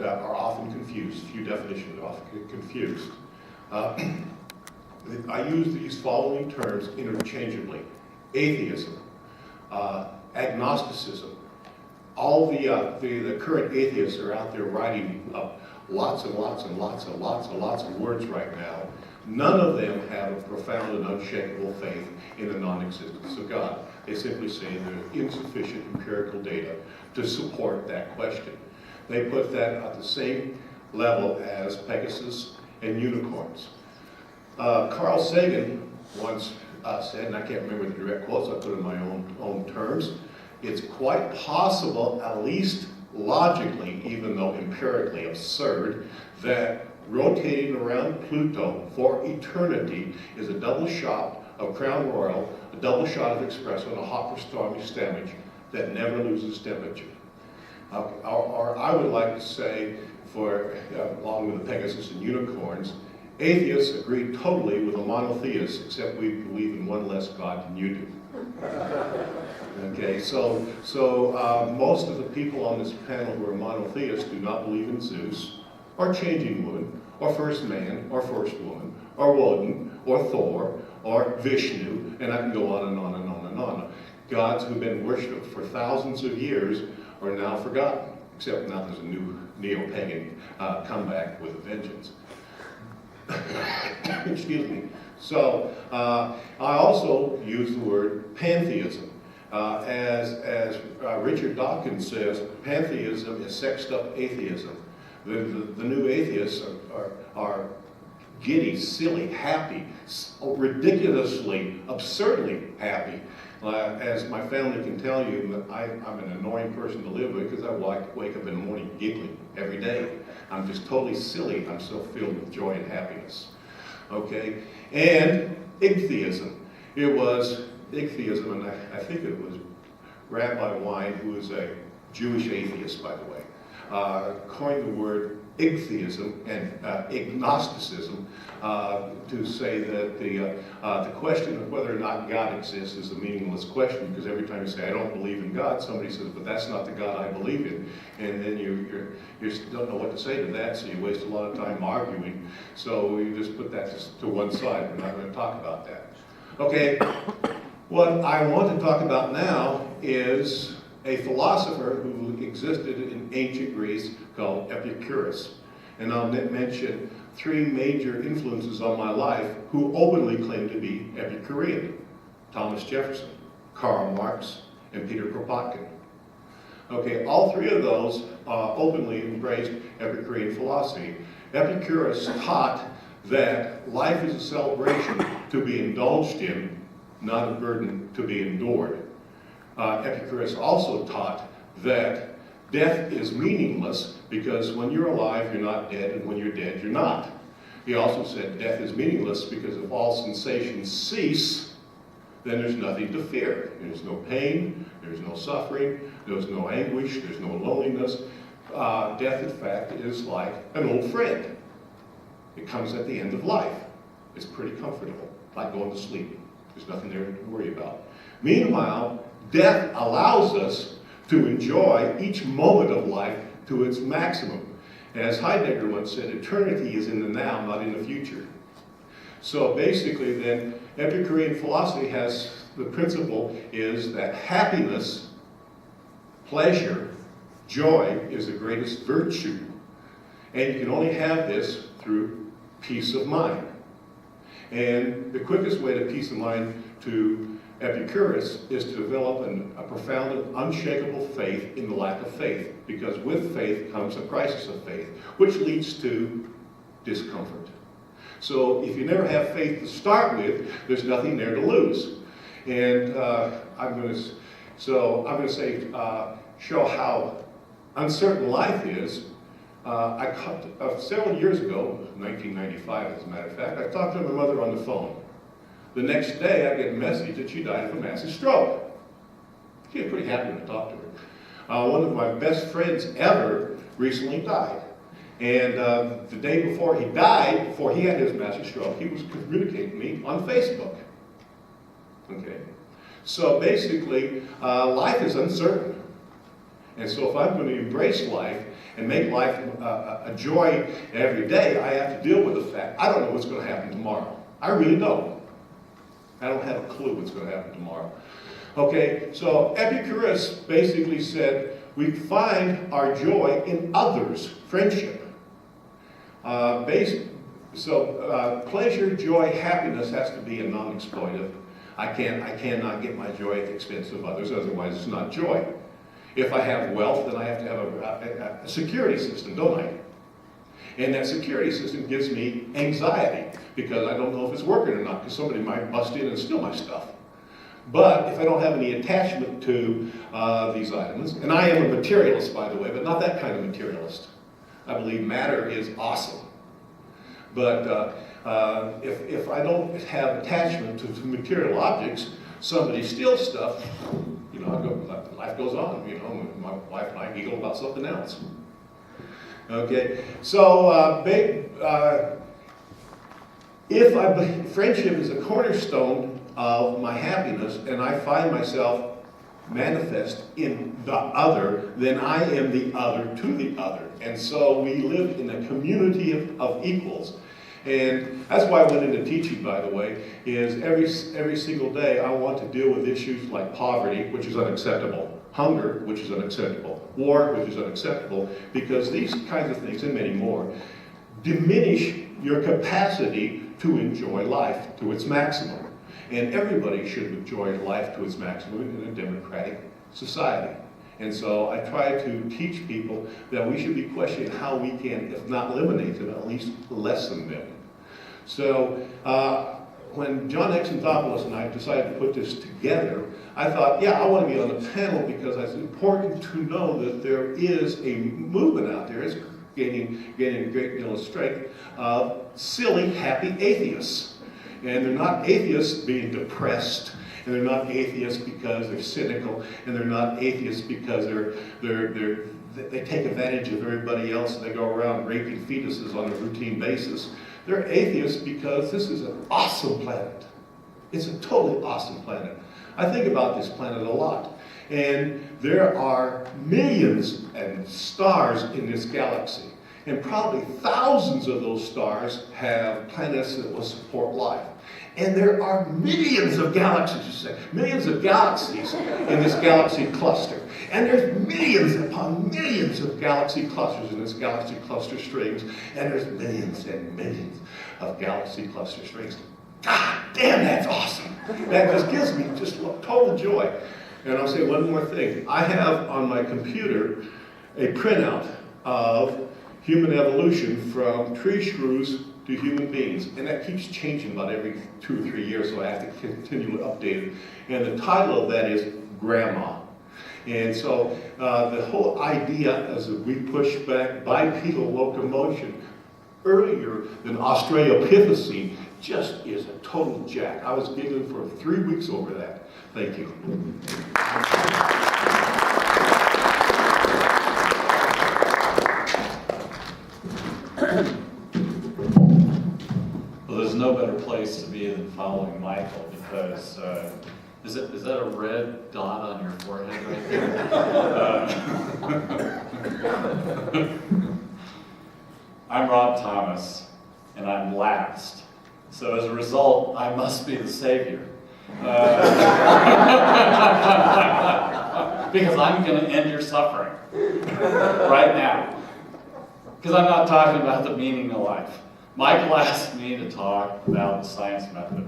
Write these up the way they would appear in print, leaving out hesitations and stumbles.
are often confused. Few definitions are often confused. I use these following terms interchangeably: atheism, agnosticism. All the current atheists are out there writing up lots and lots and lots and lots and lots of words right now. None of them have a profound and unshakable faith in the non-existence of God. They simply say there's insufficient empirical data to support that question. They put that at the same level as Pegasus and unicorns. Carl Sagan once said, and I can't remember the direct quotes, I put it in my own terms, it's quite possible, at least logically, even though empirically absurd, that rotating around Pluto for eternity is a double shot of Crown Royal, a double shot of espresso, and a hot pastrami sandwich that never loses temperature. Or I would like to say, along with the Pegasus and unicorns, atheists agree totally with the monotheists, except we believe in one less God than you do. Okay, so most of the people on this panel who are monotheists do not believe in Zeus, or Changing Woman, or First Man, or First Woman, or Woden, or Thor, or Vishnu, and I can go on and on and on and on. Gods who've been worshipped for thousands of years are now forgotten, except now there's a new neo-pagan comeback with a vengeance. Excuse me. So I also use the word pantheism. As Richard Dawkins says, pantheism is sexed up atheism. The new atheists are giddy, silly, happy, ridiculously, absurdly happy. As my family can tell you, I'm an annoying person to live with because I wake up in the morning giggling every day. I'm just totally silly. I'm so filled with joy and happiness. Okay? And ichtheism. It was ichtheism, and I think it was Rabbi Wein, who is a Jewish atheist, by the way, coined the word ichtheism and agnosticism to say that the question of whether or not God exists is a meaningless question, because every time you say, I don't believe in God, somebody says, but that's not the God I believe in. And then you don't know what to say to that, so you waste a lot of time arguing. So you just put that to one side. We're not going to talk about that. Okay, what I want to talk about now is a philosopher who existed in ancient Greece called Epicurus. And I'll mention three major influences on my life who openly claim to be Epicurean: Thomas Jefferson, Karl Marx, and Peter Kropotkin. Okay, all three of those openly embraced Epicurean philosophy. Epicurus taught that life is a celebration to be indulged in, not a burden to be endured. Epicurus also taught that death is meaningless because when you're alive, you're not dead, and when you're dead, you're not. He also said death is meaningless because if all sensations cease, then there's nothing to fear. There's no pain, there's no suffering, there's no anguish, there's no loneliness. Death, in fact, is like an old friend. It comes at the end of life. It's pretty comfortable, like going to sleep. There's nothing there to worry about. Meanwhile, death allows us to enjoy each moment of life to its maximum. As Heidegger once said, eternity is in the now, not in the future. So basically then, Epicurean philosophy has the principle is that happiness, pleasure, joy is the greatest virtue. And you can only have this through peace of mind. And the quickest way to peace of mind to Epicurus is to develop a profound and unshakable faith in the lack of faith, because with faith comes a crisis of faith, which leads to discomfort. So if you never have faith to start with, there's nothing there to lose. And I'm going to say, show how uncertain life is. Several years ago, 1995 as a matter of fact, I talked to my mother on the phone. The next day, I get a message that she died of a massive stroke. She was pretty happy when I talked to her. One of my best friends ever recently died. And the day before he died, before he had his massive stroke, he was communicating with me on Facebook. Okay? So basically, life is uncertain. And so if I'm going to embrace life and make life a joy every day, I have to deal with the fact I don't know what's going to happen tomorrow. I really don't. I don't have a clue what's going to happen tomorrow. Okay, so Epicurus basically said we find our joy in others, friendship. Pleasure, joy, happiness has to be a non-exploitive. I cannot get my joy at the expense of others, otherwise it's not joy. If I have wealth, then I have to have a security system, don't I? And that security system gives me anxiety, because I don't know if it's working or not, because somebody might bust in and steal my stuff. But if I don't have any attachment to these items, and I am a materialist, by the way, but not that kind of materialist. I believe matter is awesome. But if I don't have attachment to material objects, somebody steals stuff, you know, life goes on. You know, my wife and I giggle about something else. Okay, so friendship is a cornerstone of my happiness, and I find myself manifest in the other, then I am the other to the other. And so we live in a community of equals. And that's why I went into teaching, by the way, is every single day I want to deal with issues like poverty, which is unacceptable, hunger, which is unacceptable, war, which is unacceptable, because these kinds of things, and many more, diminish your capacity to enjoy life to its maximum. And everybody should enjoy life to its maximum in a democratic society. And so I try to teach people that we should be questioning how we can, if not eliminate them, at least lessen them. So when John Exanthopoulos and I decided to put this together, I thought, yeah, I want to be on the panel because it's important to know that there is a movement out there. It's gaining a great deal of strength of silly, happy atheists. And they're not atheists being depressed, and they're not atheists because they're cynical, and they're not atheists because they take advantage of everybody else and they go around raping fetuses on a routine basis. They're atheists because this is an awesome planet. It's a totally awesome planet. I think about this planet a lot. And there are millions of stars in this galaxy. And probably thousands of those stars have planets that will support life. And there are millions of galaxies, millions of galaxies in this galaxy cluster. And there's millions upon millions of galaxy clusters in this galaxy cluster strings. And there's millions and millions of galaxy cluster strings. God damn, that's awesome. That just gives me just total joy. And I'll say one more thing. I have on my computer a printout of human evolution from tree shrews to human beings. And that keeps changing about every 2 or 3 years, so I have to continue to update it. And the title of that is Grandma. And so the whole idea is that we push back bipedal locomotion earlier than Australopithecine just is a total jack. I was giggling for 3 weeks over that. Thank you. Well, there's no better place to be than following Michael, because is that a red dot on your forehead right there? I'm Rob Thomas, and I'm last. So as a result, I must be the savior. Because I'm going to end your suffering right now. Because I'm not talking about the meaning of life. Michael asked me to talk about the science method,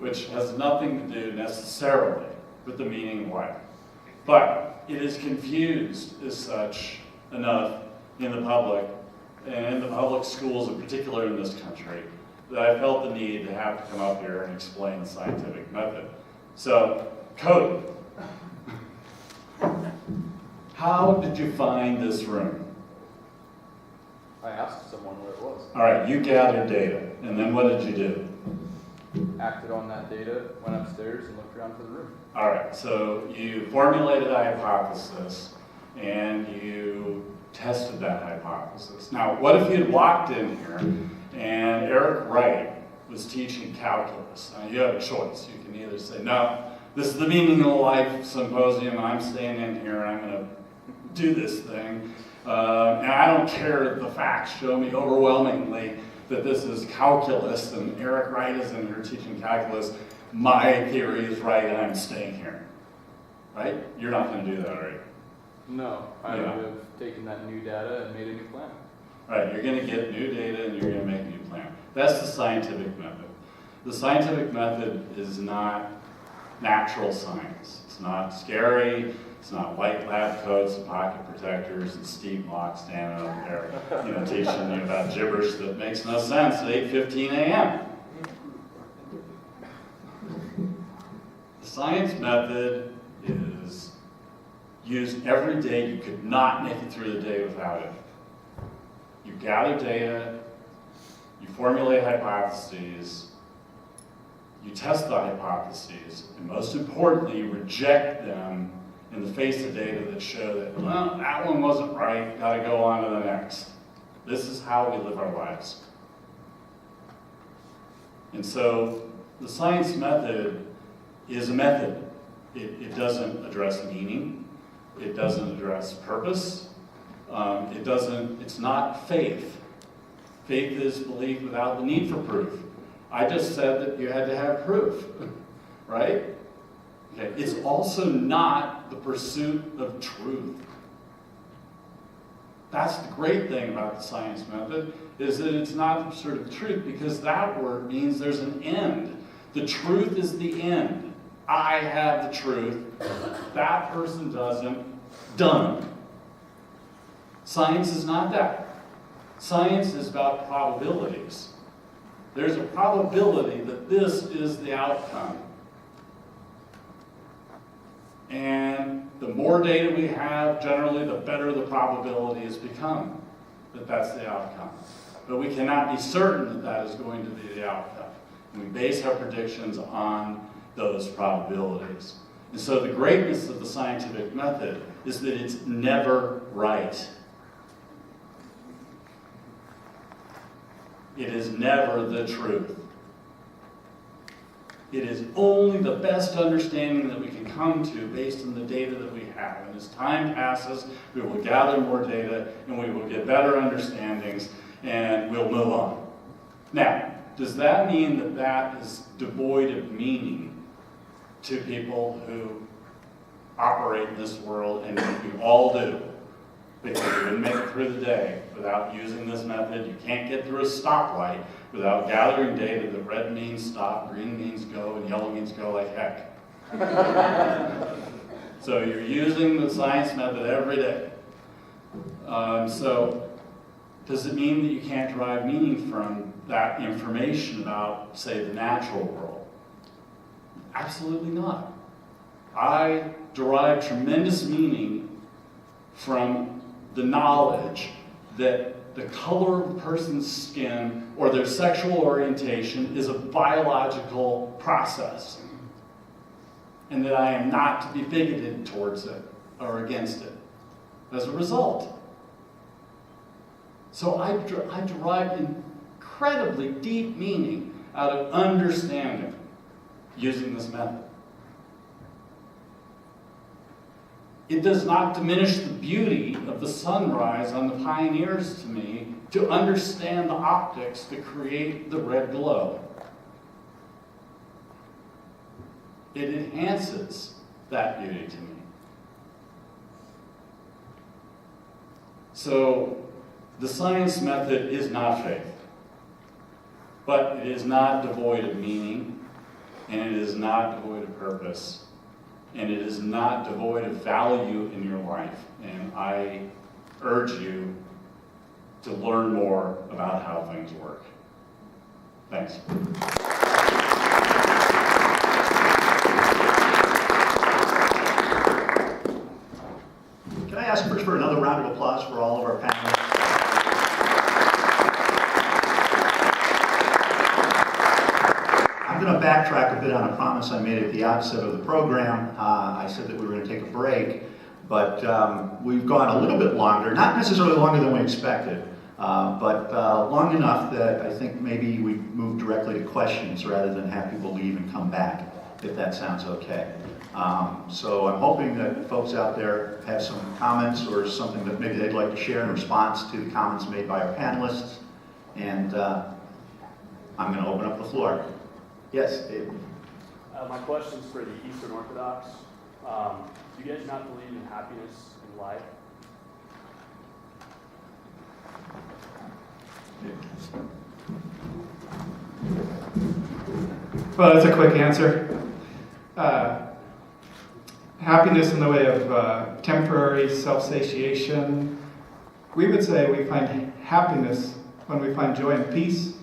which has nothing to do necessarily with the meaning of life. But it is confused as such enough in the public, and in the public schools in particular in this country, that I felt the need to have to come up here and explain the scientific method. So, Cody, how did you find this room? I asked someone where it was. All right, you gathered data, and then what did you do? Acted on that data, went upstairs and looked around for the room. All right, so you formulated a hypothesis, and you tested that hypothesis. Now, what if you had walked in here and Eric Wright was teaching calculus? Now, you have a choice. You can either say, no, this is the meaning of life symposium, and I'm staying in here, and I'm going to do this thing. And I don't care if the facts show me overwhelmingly that this is calculus and Eric Wright is in here teaching calculus. My theory is right and I'm staying here. Right? You're not going to do that, are you? No, I Yeah. would have taken that new data and made a new plan. Right, you're going to get new data and you're going to make a new plan. That's the scientific method. The scientific method is not natural science. It's not scary. It's not white lab coats and pocket protectors and Steve Mock standing up there, teaching you about gibberish that makes no sense at 8:15 a.m. The science method is used every day. You could not make it through the day without it. You gather data, you formulate hypotheses, you test the hypotheses, and most importantly, you reject them in the face of data that show that, well, that one wasn't right, gotta go on to the next. This is how we live our lives. And so the science method is a method. It doesn't address meaning. It doesn't address purpose. It's not faith. Faith is belief without the need for proof. I just said that you had to have proof, right? Okay. It's also not the pursuit of truth. That's the great thing about the science method, is that it's not the pursuit of truth, because that word means there's an end. The truth is the end. I have the truth. That person doesn't. Done. Science is not that. Science is about probabilities. There's a probability that this is the outcome. And the more data we have, generally, the better the probability has become that that's the outcome. But we cannot be certain that that is going to be the outcome. And we base our predictions on those probabilities. And so the greatness of the scientific method is that it's never right. It is never the truth. It is only the best understanding that we can come to based on the data that we have. And as time passes, we will gather more data and we will get better understandings and we'll move on. Now, does that mean that that is devoid of meaning to people who operate in this world, and we all do? Because you wouldn't make it through the day without using this method. You can't get through a stoplight without gathering data that red means stop, green means go, and yellow means go like heck. So you're using the science method every day. So does it mean that you can't derive meaning from that information about, say, the natural world? Absolutely not. I derive tremendous meaning from the knowledge that the color of a person's skin or their sexual orientation is a biological process, and that I am not to be bigoted towards it or against it as a result. So I derive incredibly deep meaning out of understanding using this method. It does not diminish the beauty of the sunrise on the pioneers to me to understand the optics that create the red glow. It enhances that beauty to me. So the science method is not faith, but it is not devoid of meaning, and it is not devoid of purpose. And it is not devoid of value in your life. And I urge you to learn more about how things work. Thanks. Can I ask first for another round of applause for all of our panelists? I'm going to backtrack a bit on a promise I made at the outset of the program. I said that we were going to take a break, but we've gone a little bit longer, not necessarily longer than we expected, but long enough that I think maybe we move directly to questions rather than have people leave and come back. if that sounds okay. So I'm hoping that folks out there have some comments or something that maybe they'd like to share in response to the comments made by our panelists. And I'm going to open up the floor. Yes, Dave? My question's for the Eastern Orthodox. Do you guys not believe in happiness in life? Well, that's a quick answer. Happiness in the way of temporary self-satiation. We would say we find happiness when we find joy and peace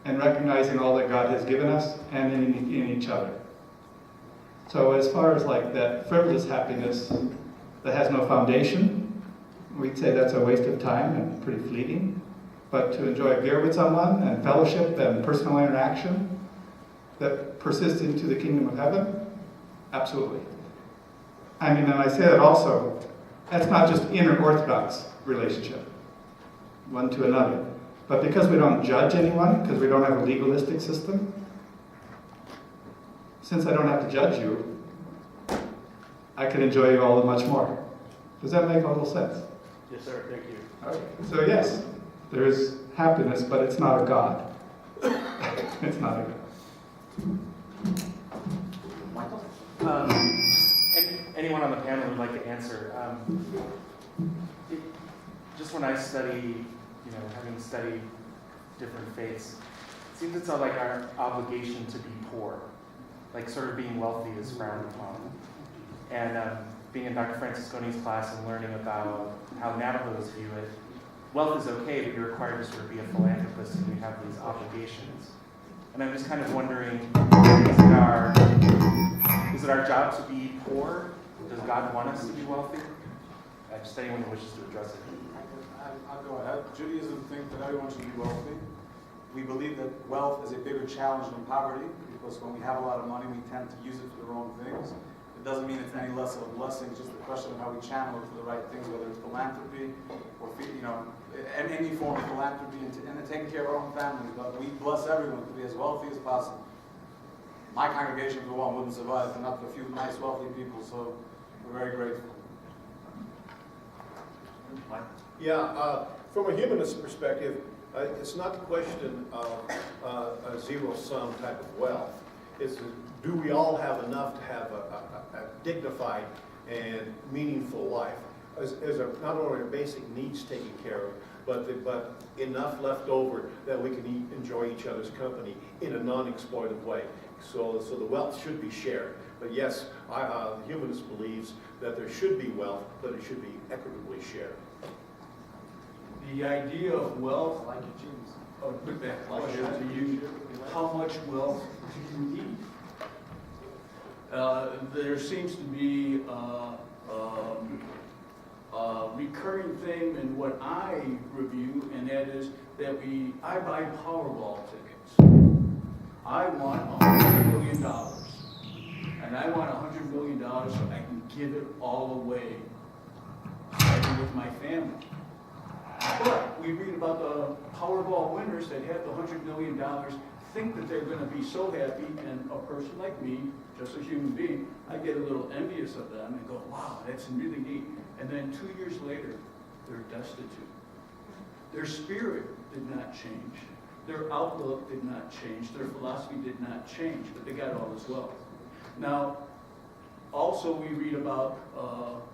and recognizing all that God has given us and in each other. So as far as like that frivolous happiness that has no foundation, we'd say that's a waste of time and pretty fleeting. But to enjoy a beer with someone and fellowship and personal interaction that persists into the kingdom of heaven, absolutely. I mean, and I say that also, that's not just inner Orthodox relationship, one to another. But because we don't judge anyone, because we don't have a legalistic system, since I don't have to judge you, I can enjoy you all that much more. Does that make a little sense? Yes, sir. Thank you. Okay. So yes, there is happiness, but it's not a God. It's not a God. Anyone on the panel would like to answer? Just when I study, having studied different faiths, it seems it's not like our obligation to be poor, like sort of being wealthy is frowned upon. And being in Dr. Francisconi's class and learning about how Navajos view it, wealth is okay, but you're required to sort of be a philanthropist and you have these obligations. And I'm just kind of wondering, is it our job to be poor? Does God want us to be wealthy? Just anyone who wishes to address it. I'll go ahead. Judaism thinks that everyone should be wealthy. We believe that wealth is a bigger challenge than poverty, because when we have a lot of money, we tend to use it for the wrong things. It doesn't mean it's any less of a blessing, it's just a question of how we channel it for the right things, whether it's philanthropy or, any form of philanthropy and taking care of our own families. But we bless everyone to be as wealthy as possible. My congregation, for one, wouldn't survive if not a few nice, wealthy people, so we're very grateful. Yeah, from a humanist perspective, it's not the question of a zero-sum type of wealth. It's do we all have enough to have a dignified and meaningful life? As not only our basic needs taken care of, but enough left over that we can enjoy each other's company in a non-exploitive way. So the wealth should be shared. But yes, the humanist believes that there should be wealth, but it should be equitably shared. The idea of wealth, I'll put that question to you, how much wealth do you need? There seems to be a recurring theme in what I review, and that is that I buy Powerball tickets. I want $100 million, and I want $100 million so I can give it all away, starting with my family. But we read about the Powerball winners that have the $100 million, think that they're going to be so happy, and a person like me, just a human being, I get a little envious of them and go, wow, that's really neat. And then 2 years later, they're destitute. Their spirit did not change. Their outlook did not change. Their philosophy did not change, but they got all this wealth. Now, also we read about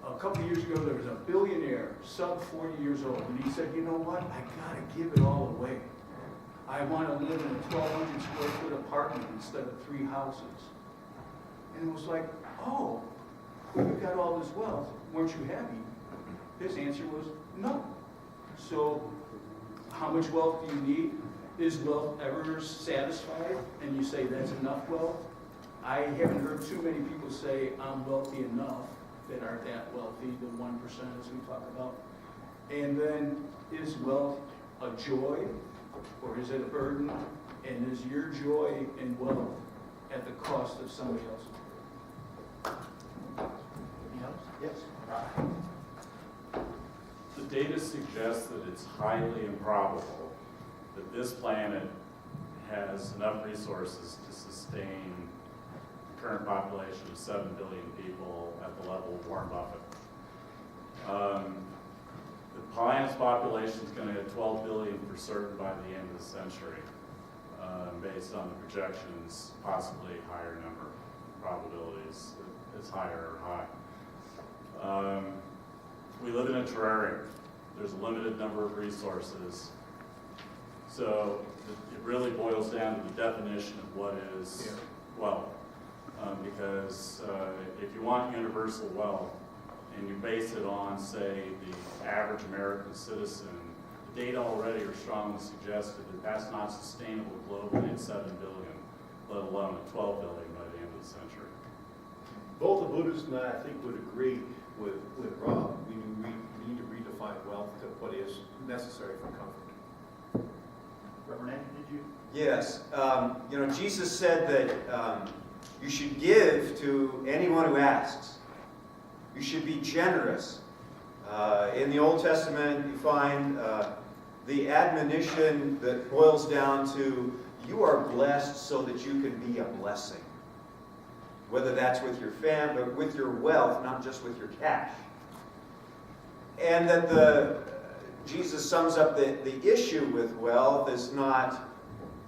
a couple of years ago, there was a billionaire, sub 40 years old, and he said, you know what, I gotta give it all away. I want to live in a 1,200 square foot apartment instead of 3 houses. And it was like, oh, well, you got all this wealth, weren't you happy? His answer was no. So how much wealth do you need? Is wealth ever satisfied? And you say that's enough wealth? I haven't heard too many people say I'm wealthy enough that aren't that wealthy, the 1% as we talk about. And then is wealth a joy or is it a burden? And is your joy and wealth at the cost of somebody else's? Yes. The data suggests that it's highly improbable that this planet has enough resources to sustain current population of 7 billion people at the level of Warren Buffett. The planet's population is going to hit 12 billion for certain by the end of the century, based on the projections, possibly higher number, probabilities it's higher or high. We live in a terrarium. There's a limited number of resources. So it really boils down to the definition of what is wealth. Because if you want universal wealth, and you base it on, say, the average American citizen, the data already are strongly suggested that that's not sustainable globally at 7 billion, let alone at 12 billion by the end of the century. Both the Buddhists and I think, would agree with Rob. We need to redefine wealth to what is necessary for comfort. Reverend Ed, did you? Yes. Jesus said that you should give to anyone who asks. You should be generous. In the Old Testament, you find the admonition that boils down to, you are blessed so that you can be a blessing. Whether that's with your family, with your wealth, not just with your cash. And that Jesus sums up the issue with wealth is not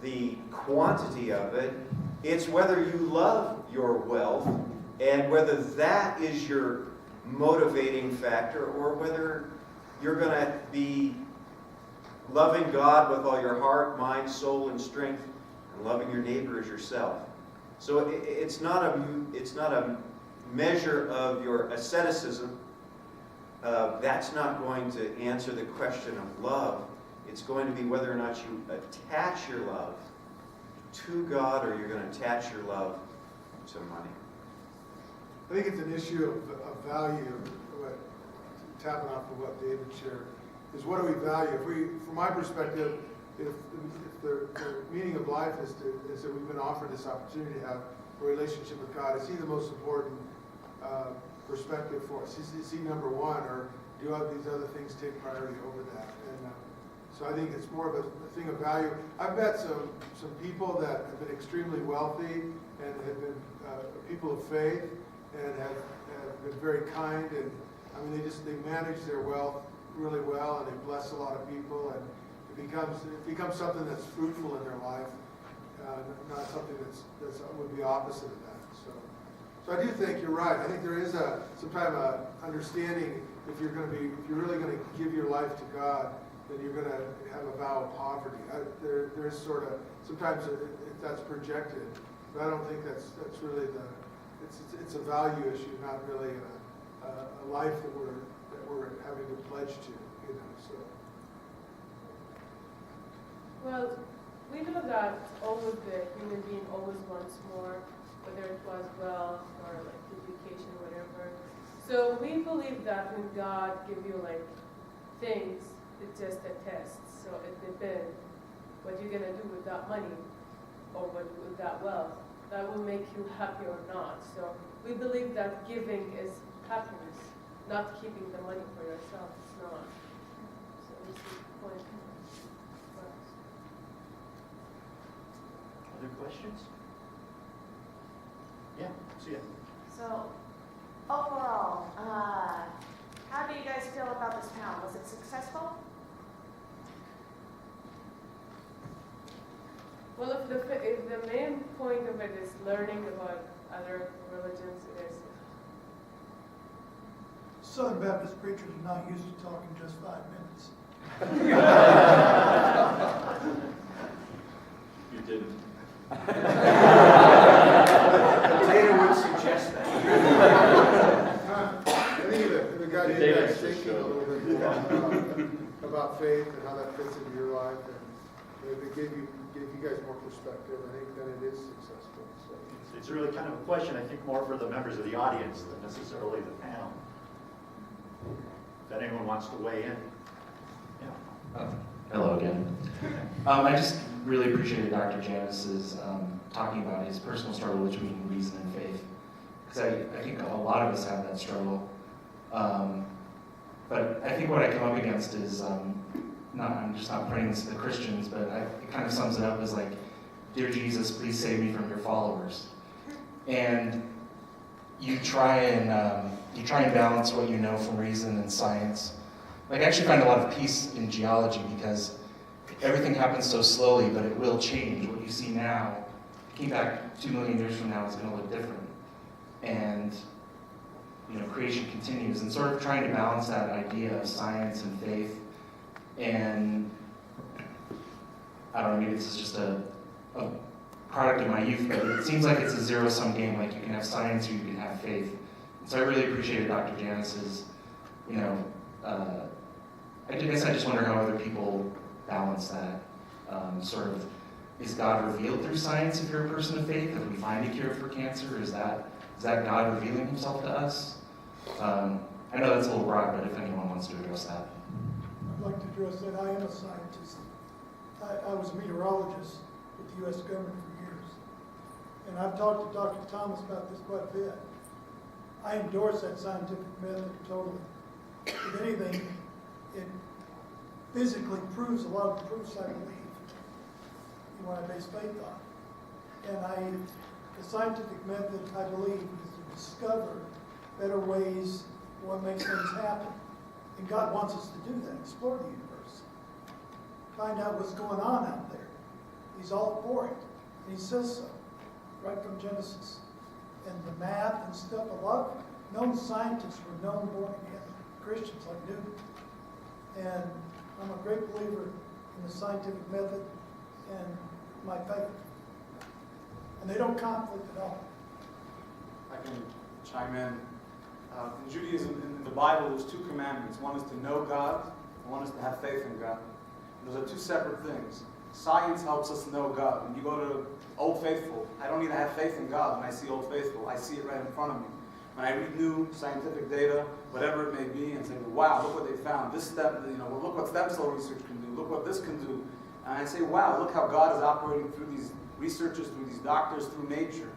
the quantity of it, it's whether you love your wealth and whether that is your motivating factor, or whether you're going to be loving God with all your heart, mind, soul, and strength, and loving your neighbor as yourself. So it's not a measure of your asceticism. That's not going to answer the question of love. It's going to be whether or not you attach your love to God, or you're going to attach your love to money. I think it's an issue of value, tapping off of what David shared, is what do we value? From my perspective, if the meaning of life is that we've been offered this opportunity to have a relationship with God, is He the most important perspective for us? Is He number one, or do these other things take priority over that? And so I think it's more of a thing of value. I've met some people that have been extremely wealthy and have been people of faith, and have been very kind, and I mean they manage their wealth really well, and they bless a lot of people, and it becomes something that's fruitful in their life, not something that would be opposite of that. So I do think you're right. I think there is some kind of understanding if you're really going to give your life to God, then you're going to have a vow of poverty. There's sort of sometimes that's projected, but I don't think that's really it's a value issue, not really a life that we're having to pledge to, So. Well, we know that always the human being always wants more, whether it was wealth or like education, whatever. So we believe that when God gives you like things, it's just a test. So it depends what you're gonna do with that money or with that wealth. That will make you happy or not. So we believe that giving is happiness, not keeping the money for yourself. It's not. So this is the point for us. Other questions? Yeah, see ya. So, overall, how do you guys feel about this panel? Was it successful? Well, if the main point of it is learning about other religions, it is. Southern Baptist preachers are not used to talking just 5 minutes. You didn't. Data would suggest that. I think if it got you guys thinking a little bit more about faith and how that fits into your life, and if it gave you guys more perspective, I think then it is successful. So. It's really kind of a question, I think, more for the members of the audience than necessarily the panel. If anyone wants to weigh in. Yeah. Hello again. I just really appreciated Dr. Janice's talking about his personal struggle between reason and faith. Because I think a lot of us have that struggle. But I think what I come up against is, I'm just not praying this to the Christians, but it kind of sums it up as like, "Dear Jesus, please save me from your followers." and you try and balance what you know from reason and science. Like, I actually find a lot of peace in geology because everything happens so slowly, but it will change. What you see now, looking back 2 million years from now, is going to look different. And creation continues, and sort of trying to balance that idea of science and faith. And I don't know, maybe this is just a product of my youth, but it seems like it's a zero-sum game. Like, you can have science or you can have faith. And so I really appreciated Dr. Janice's, I guess I just wonder how other people balance that. Sort of, is God revealed through science if you're a person of faith? If we find a cure for cancer, is that God revealing himself to us? I know that's a little broad, but if anyone wants to address that. I'd like to address that. I am a scientist. I was a meteorologist with the U.S. government for years. And I've talked to Dr. Thomas about this quite a bit. I endorse that scientific method totally. If anything, it physically proves a lot of the proofs I believe in what I base faith on. And the scientific method, I believe, is to discover better ways what makes things happen. And God wants us to do that, explore the universe. Find out what's going on out there. He's all for it. And he says so, right from Genesis. And the math and stuff, a lot of known scientists were known born-again Christians like Newton. And I'm a great believer in the scientific method and my faith. And they don't conflict at all. I can chime in. In Judaism, in the Bible, there's 2 commandments. One is to know God, and one is to have faith in God. And those are 2 separate things. Science helps us know God. When you go to Old Faithful, I don't need to have faith in God when I see Old Faithful. I see it right in front of me. When I read new scientific data, whatever it may be, and say, wow, look what they found. This step, look what stem cell research can do. Look what this can do. And I say, wow, look how God is operating through these researchers, through these doctors, through nature.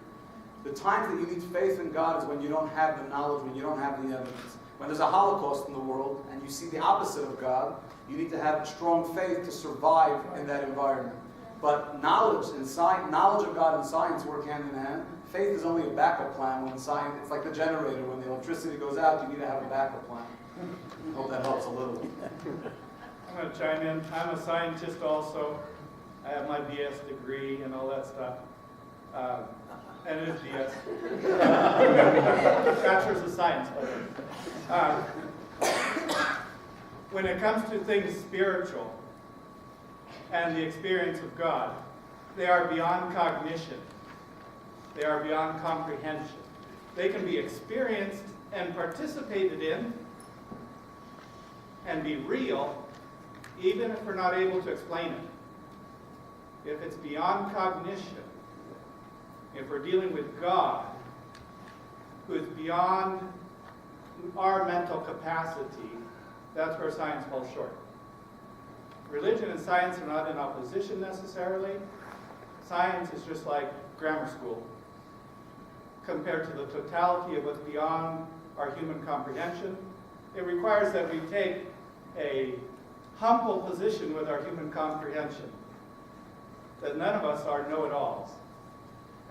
The times that you need faith in God is when you don't have the knowledge, when you don't have the evidence. When there's a Holocaust in the world and you see the opposite of God, you need to have strong faith to survive in that environment. But knowledge of God and science work hand in hand. Faith is only a backup plan when science, it's like the generator. When the electricity goes out, you need to have a backup plan. I hope that helps a little. I'm going to chime in. I'm a scientist also. I have my BS degree and all that stuff. And it is BS. Bachelor's of Science. When it comes to things spiritual and the experience of God, they are beyond cognition. They are beyond comprehension. They can be experienced and participated in and be real, even if we're not able to explain it. If it's beyond cognition, if we're dealing with God, who is beyond our mental capacity, that's where science falls short. Religion and science are not in opposition necessarily. Science is just like grammar school compared to the totality of what's beyond our human comprehension. It requires that we take a humble position with our human comprehension, that none of us are know-it-alls,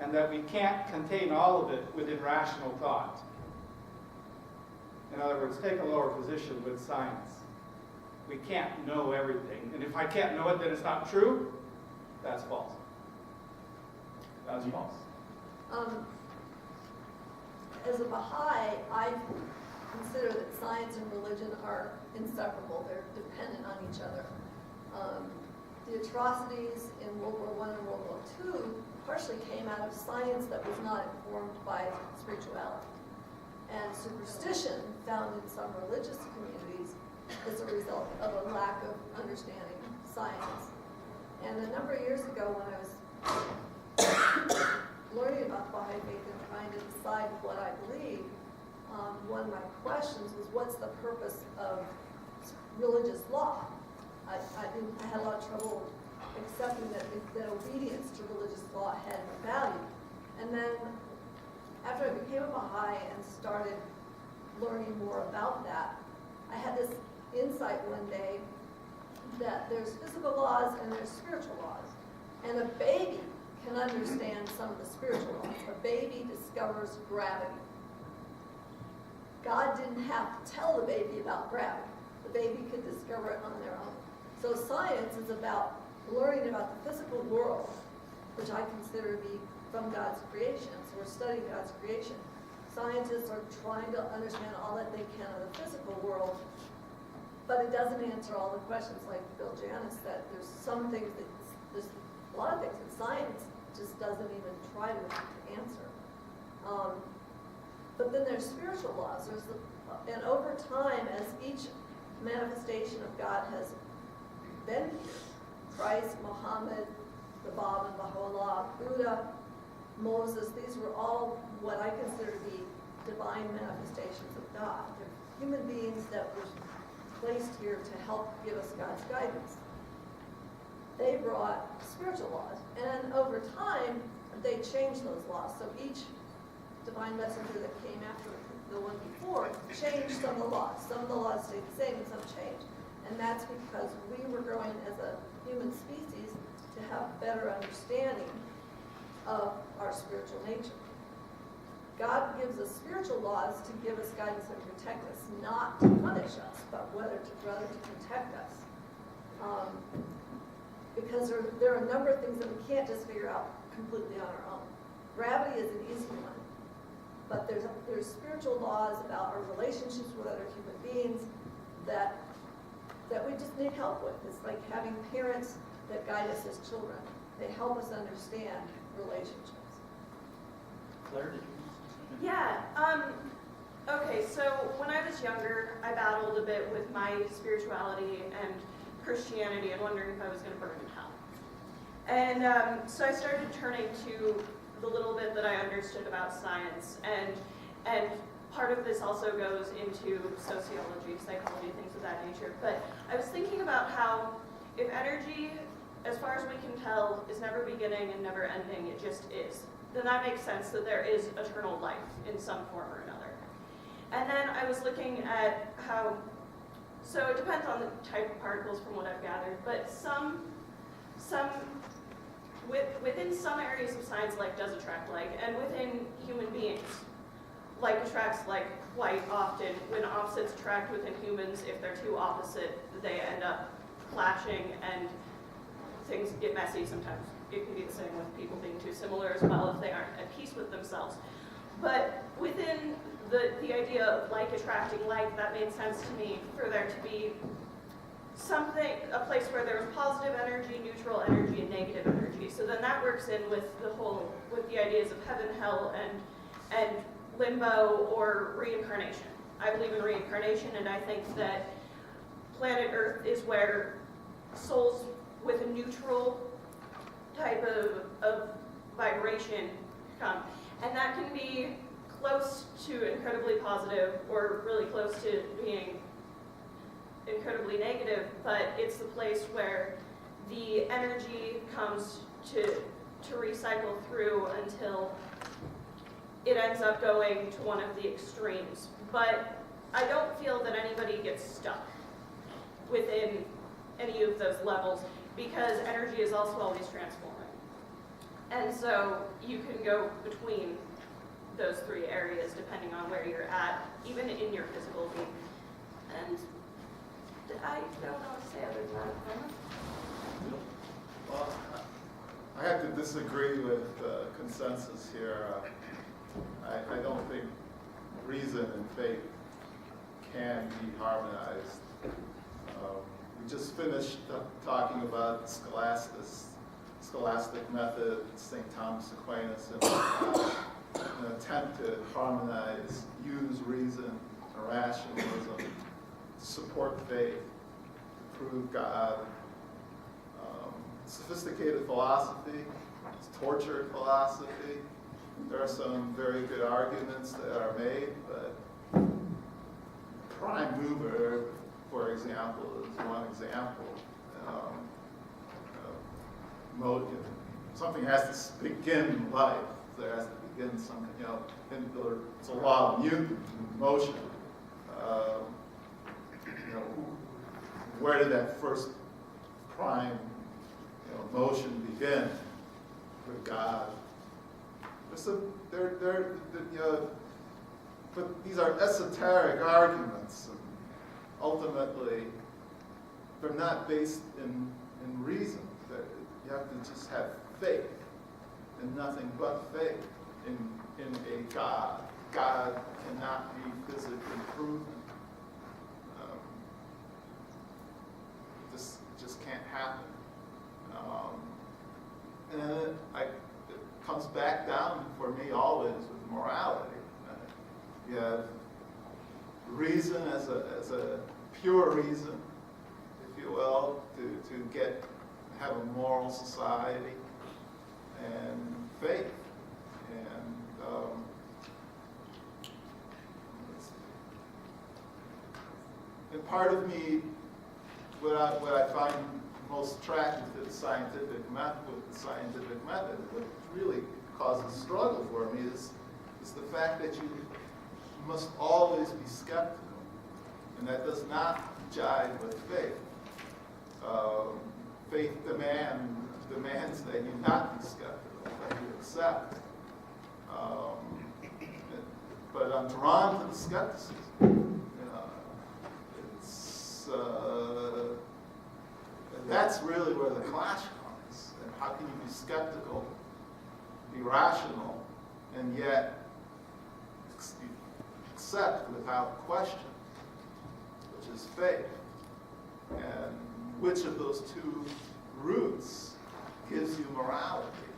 and that we can't contain all of it within rational thought. In other words, take a lower position with science. We can't know everything, and if I can't know it, then it's not true. That's false. That's false. As a Baha'i, I consider that science and religion are inseparable. They're dependent on each other. The atrocities in World War I and World War II partially came out of science that was not informed by spirituality. And superstition found in some religious communities is a result of a lack of understanding science. And a number of years ago when I was learning about the Baha'i faith and trying to decide what I believe, one of my questions was, what's the purpose of religious law? I had a lot of trouble accepting that obedience to religious law had value. And then after I became a Baha'i and started learning more about that, I had this insight one day that there's physical laws and there's spiritual laws. And a baby can understand some of the spiritual laws. A baby discovers gravity. God didn't have to tell the baby about gravity. The baby could discover it on their own. So science is about learning about the physical world, which I consider to be from God's creation. So we're studying God's creation. Scientists are trying to understand all that they can of the physical world, but it doesn't answer all the questions like Bill Janis said. There's some things that, there's a lot of things that science just doesn't even try to answer. But then there's spiritual laws. And over time, as each manifestation of God has been here, Christ, Muhammad, the Bab and Baha'u'llah, Buddha, Moses, these were all what I consider to be divine manifestations of God. They're human beings that were placed here to help give us God's guidance. They brought spiritual laws, and over time, they changed those laws. So each divine messenger that came after the one before changed some of the laws. Some of the laws stayed the same and some changed. And that's because we were growing as a human species to have better understanding of our spiritual nature. God gives us spiritual laws to give us guidance and protect us, not to punish us, but rather to protect us. Because there are a number of things that we can't just figure out completely on our own. Gravity is an easy one, but there's spiritual laws about our relationships with other human beings that we just need help with. It's like having parents that guide us as children. They help us understand relationships. Claire, did you? Yeah, okay, so when I was younger, I battled a bit with my spirituality and Christianity and wondering if I was going to burn in hell. And so I started turning to the little bit that I understood about science, and part of this also goes into sociology, psychology, things of that nature. But I was thinking about how if energy, as far as we can tell, is never beginning and never ending, it just is, then that makes sense that there is eternal life in some form or another. And then I was looking at how, so it depends on the type of particles from what I've gathered, but within some areas of science, like does attract like, and within human beings, like attracts like quite often. When opposites attract within humans, if they're too opposite, they end up clashing and things get messy sometimes. It can be the same with people being too similar as well if they aren't at peace with themselves. But within the idea of like attracting like, that made sense to me for there to be something, a place where there was positive energy, neutral energy, and negative energy. So then that works in with the ideas of heaven, hell, and limbo or reincarnation. I believe in reincarnation, and I think that planet Earth is where souls with a neutral type of vibration come. And that can be close to incredibly positive or really close to being incredibly negative, but it's the place where the energy comes to recycle through until it ends up going to one of the extremes. But I don't feel that anybody gets stuck within any of those levels because energy is also always transforming. And so you can go between those three areas depending on where you're at, even in your physical being. And I don't know what to say other than that. Well, I have to disagree with consensus here. I don't think reason and faith can be harmonized. We just finished talking about scholastic method, St. Thomas Aquinas, and an attempt to harmonize, use reason and rationalism to support faith, to prove God. Sophisticated philosophy, tortured philosophy. There are some very good arguments that are made, but prime mover, for example, is one example. Something has to begin life. There has to begin something, it's a law of motion. Where did that first prime motion begin? for God. But these are esoteric arguments, and ultimately, they're not based in reason. You have to just have faith, and nothing but faith in a God. God cannot be physically proven. This just can't happen. And it comes back down for me always with morality. You have reason as a pure reason, if you will, to have a moral society, and faith. And part of me, what I find most attractive to the scientific method, what really causes struggle for me is the fact that you must always be skeptical, and that does not jive with faith. Faith demands that you not be skeptical, that you accept. But I'm drawn to the skepticism. That's really where the clash comes. And how can you be skeptical, be rational, and yet accept without question, which is faith? And which of those two roots gives you morality?